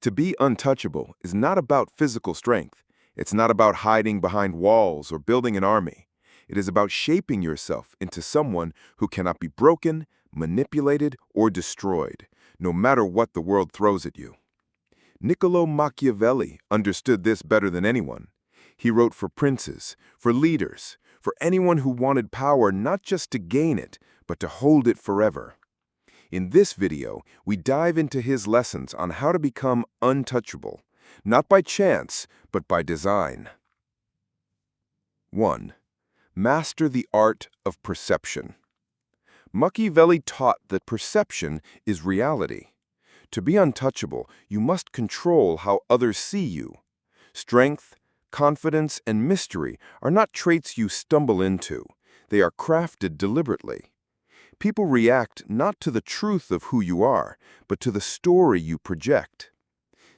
To be untouchable is not about physical strength. It's not about hiding behind walls or building an army. It is about shaping yourself into someone who cannot be broken, manipulated, or destroyed, no matter what the world throws at you. Niccolò Machiavelli understood this better than anyone. He wrote for princes, for leaders, for anyone who wanted power not just to gain it, but to hold it forever. In this video, we dive into his lessons on how to become untouchable, not by chance, but by design. 1. Master the art of perception. Machiavelli taught that perception is reality. To be untouchable, you must control how others see you. Strength, confidence, and mystery are not traits you stumble into. They are crafted deliberately. People react not to the truth of who you are, but to the story you project.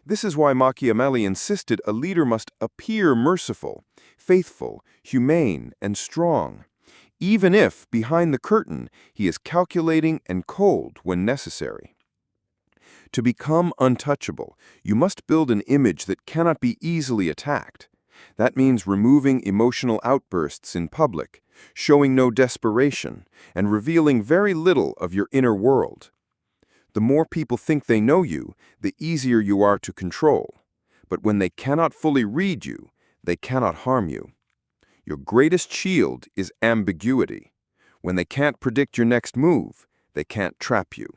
This is why Machiavelli insisted a leader must appear merciful, faithful, humane, and strong, even if, behind the curtain, he is calculating and cold when necessary. To become untouchable, you must build an image that cannot be easily attacked. That means removing emotional outbursts in public, showing no desperation, and revealing very little of your inner world. The more people think they know you, the easier you are to control. But when they cannot fully read you, they cannot harm you. Your greatest shield is ambiguity. When they can't predict your next move, they can't trap you.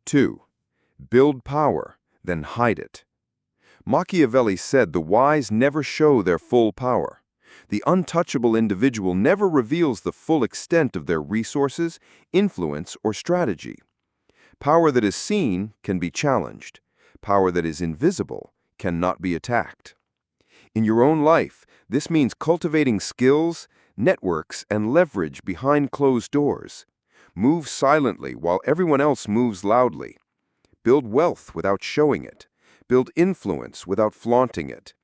2. Build power, then hide it. Machiavelli said the wise never show their full power. The untouchable individual never reveals the full extent of their resources, influence, or strategy. Power that is seen can be challenged. Power that is invisible cannot be attacked. In your own life, this means cultivating skills, networks, and leverage behind closed doors. Move silently while everyone else moves loudly. Build wealth without showing it. Build influence without flaunting it.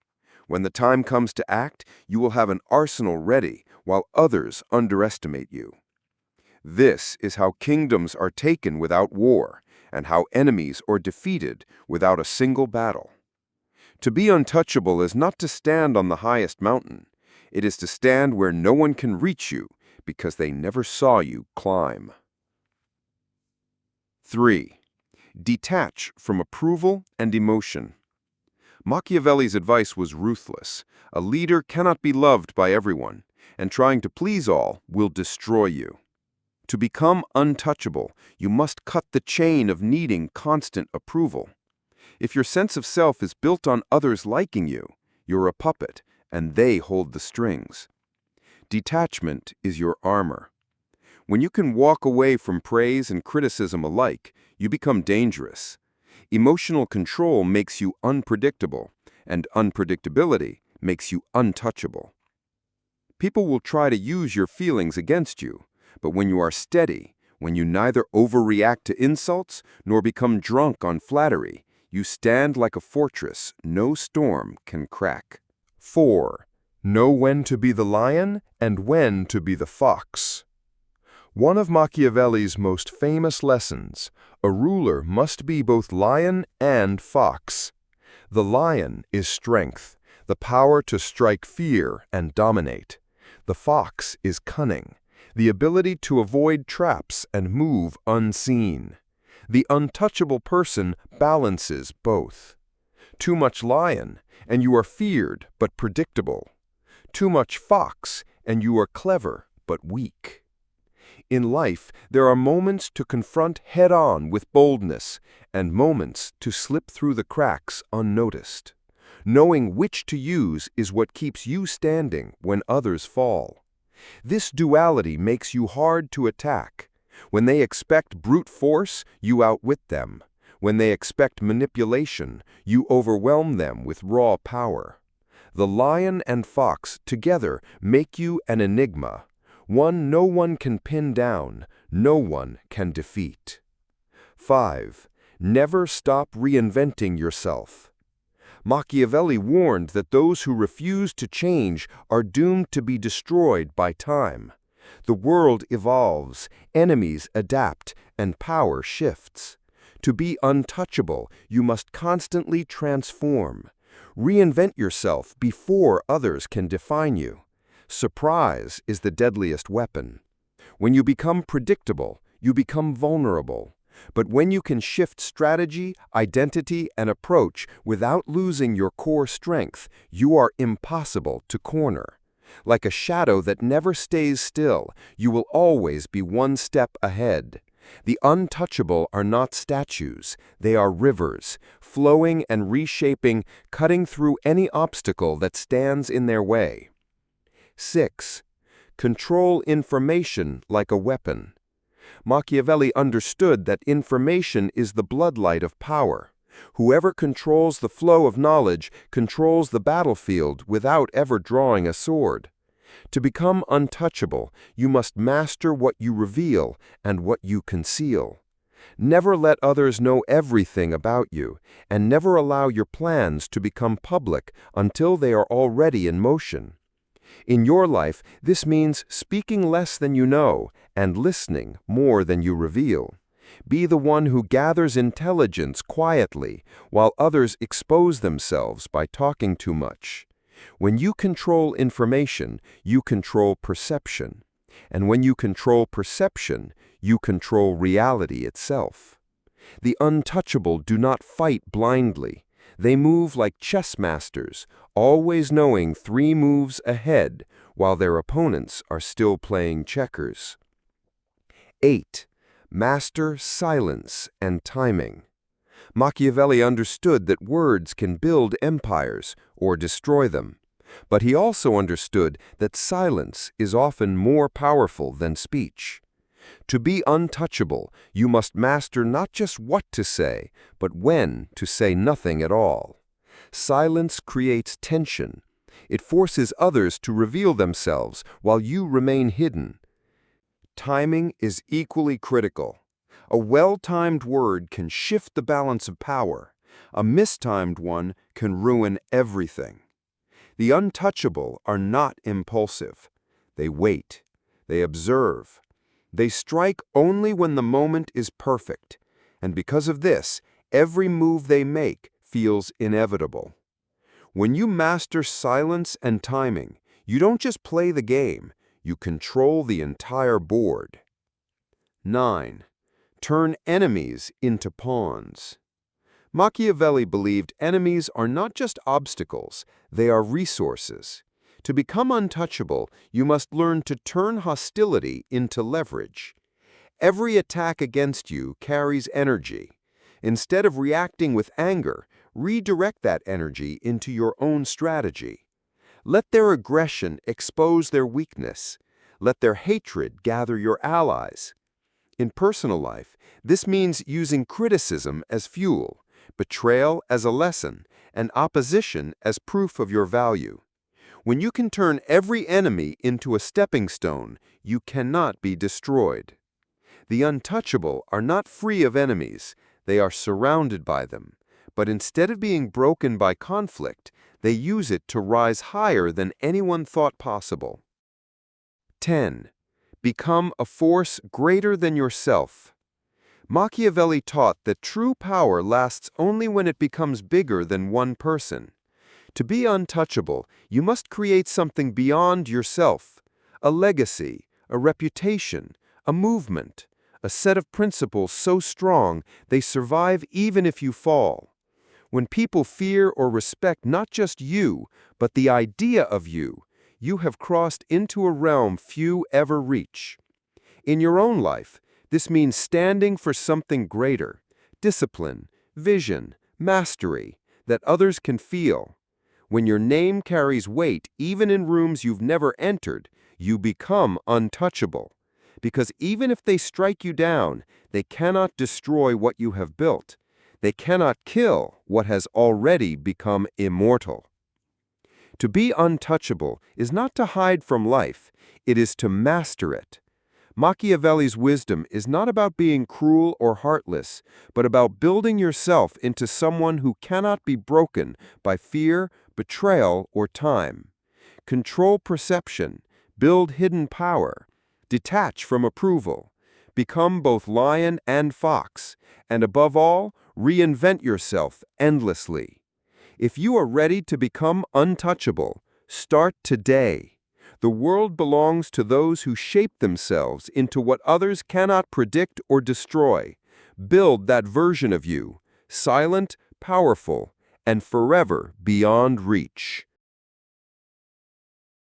When the time comes to act, you will have an arsenal ready while others underestimate you. This is how kingdoms are taken without war, and how enemies are defeated without a single battle. To be untouchable is not to stand on the highest mountain. It is to stand where no one can reach you because they never saw you climb. 3. Detach from approval and emotion. Machiavelli's advice was ruthless. A leader cannot be loved by everyone, and trying to please all will destroy you. To become untouchable, you must cut the chain of needing constant approval. If your sense of self is built on others liking you, you're a puppet, and they hold the strings. Detachment is your armor. When you can walk away from praise and criticism alike, you become dangerous. Emotional control makes you unpredictable, and unpredictability makes you untouchable. People will try to use your feelings against you, but when you are steady, when you neither overreact to insults nor become drunk on flattery, you stand like a fortress no storm can crack. 4. Know when to be the lion and when to be the fox. One of Machiavelli's most famous lessons: a ruler must be both lion and fox. The lion is strength, the power to strike fear and dominate. The fox is cunning, the ability to avoid traps and move unseen. The untouchable person balances both. Too much lion, and you are feared but predictable. Too much fox, and you are clever but weak. In life, there are moments to confront head-on with boldness, and moments to slip through the cracks unnoticed. Knowing which to use is what keeps you standing when others fall. This duality makes you hard to attack. When they expect brute force, you outwit them. When they expect manipulation, you overwhelm them with raw power. The lion and fox together make you an enigma. One no one can pin down, no one can defeat. 5. Never stop reinventing yourself. Machiavelli warned that those who refuse to change are doomed to be destroyed by time. The world evolves, enemies adapt, and power shifts. To be untouchable, you must constantly transform. Reinvent yourself before others can define you. Surprise is the deadliest weapon. When you become predictable, you become vulnerable. But when you can shift strategy, identity, and approach without losing your core strength, you are impossible to corner. Like a shadow that never stays still, you will always be one step ahead. The untouchable are not statues, they are rivers, flowing and reshaping, cutting through any obstacle that stands in their way. 6. Control information like a weapon. Machiavelli understood that information is the bloodlight of power. Whoever controls the flow of knowledge controls the battlefield without ever drawing a sword. To become untouchable, you must master what you reveal and what you conceal. Never let others know everything about you, and never allow your plans to become public until they are already in motion. In your life, this means speaking less than you know and listening more than you reveal. Be the one who gathers intelligence quietly while others expose themselves by talking too much. When you control information, you control perception. And when you control perception, you control reality itself. The untouchable do not fight blindly. They move like chess masters, always knowing 3 moves ahead, while their opponents are still playing checkers. 8. Master silence and timing. Machiavelli understood that words can build empires or destroy them. But he also understood that silence is often more powerful than speech. To be untouchable, you must master not just what to say, but when to say nothing at all. Silence creates tension. It forces others to reveal themselves while you remain hidden. Timing is equally critical. A well-timed word can shift the balance of power. A mistimed one can ruin everything. The untouchable are not impulsive. They wait. They observe. They strike only when the moment is perfect, and because of this, every move they make feels inevitable. When you master silence and timing, you don't just play the game, you control the entire board. 9. Turn enemies into pawns. Machiavelli believed enemies are not just obstacles, they are resources. To become untouchable, you must learn to turn hostility into leverage. Every attack against you carries energy. Instead of reacting with anger, redirect that energy into your own strategy. Let their aggression expose their weakness. Let their hatred gather your allies. In personal life, this means using criticism as fuel, betrayal as a lesson, and opposition as proof of your value. When you can turn every enemy into a stepping stone, you cannot be destroyed. The untouchable are not free of enemies, they are surrounded by them. But instead of being broken by conflict, they use it to rise higher than anyone thought possible. 10. Become a force greater than yourself. Machiavelli taught that true power lasts only when it becomes bigger than one person. To be untouchable, you must create something beyond yourself, a legacy, a reputation, a movement, a set of principles so strong they survive even if you fall. When people fear or respect not just you, but the idea of you, you have crossed into a realm few ever reach. In your own life, this means standing for something greater, discipline, vision, mastery, that others can feel. When your name carries weight, even in rooms you've never entered, you become untouchable. Because even if they strike you down, they cannot destroy what you have built. They cannot kill what has already become immortal. To be untouchable is not to hide from life, it is to master it. Machiavelli's wisdom is not about being cruel or heartless, but about building yourself into someone who cannot be broken by fear, betrayal, or time. Control perception, build hidden power, detach from approval, Become both lion and fox, and above all, reinvent yourself endlessly. If you are ready to become untouchable, start today. The world belongs to those who shape themselves into what others cannot predict or destroy. Build that version of you, silent, powerful, and forever beyond reach.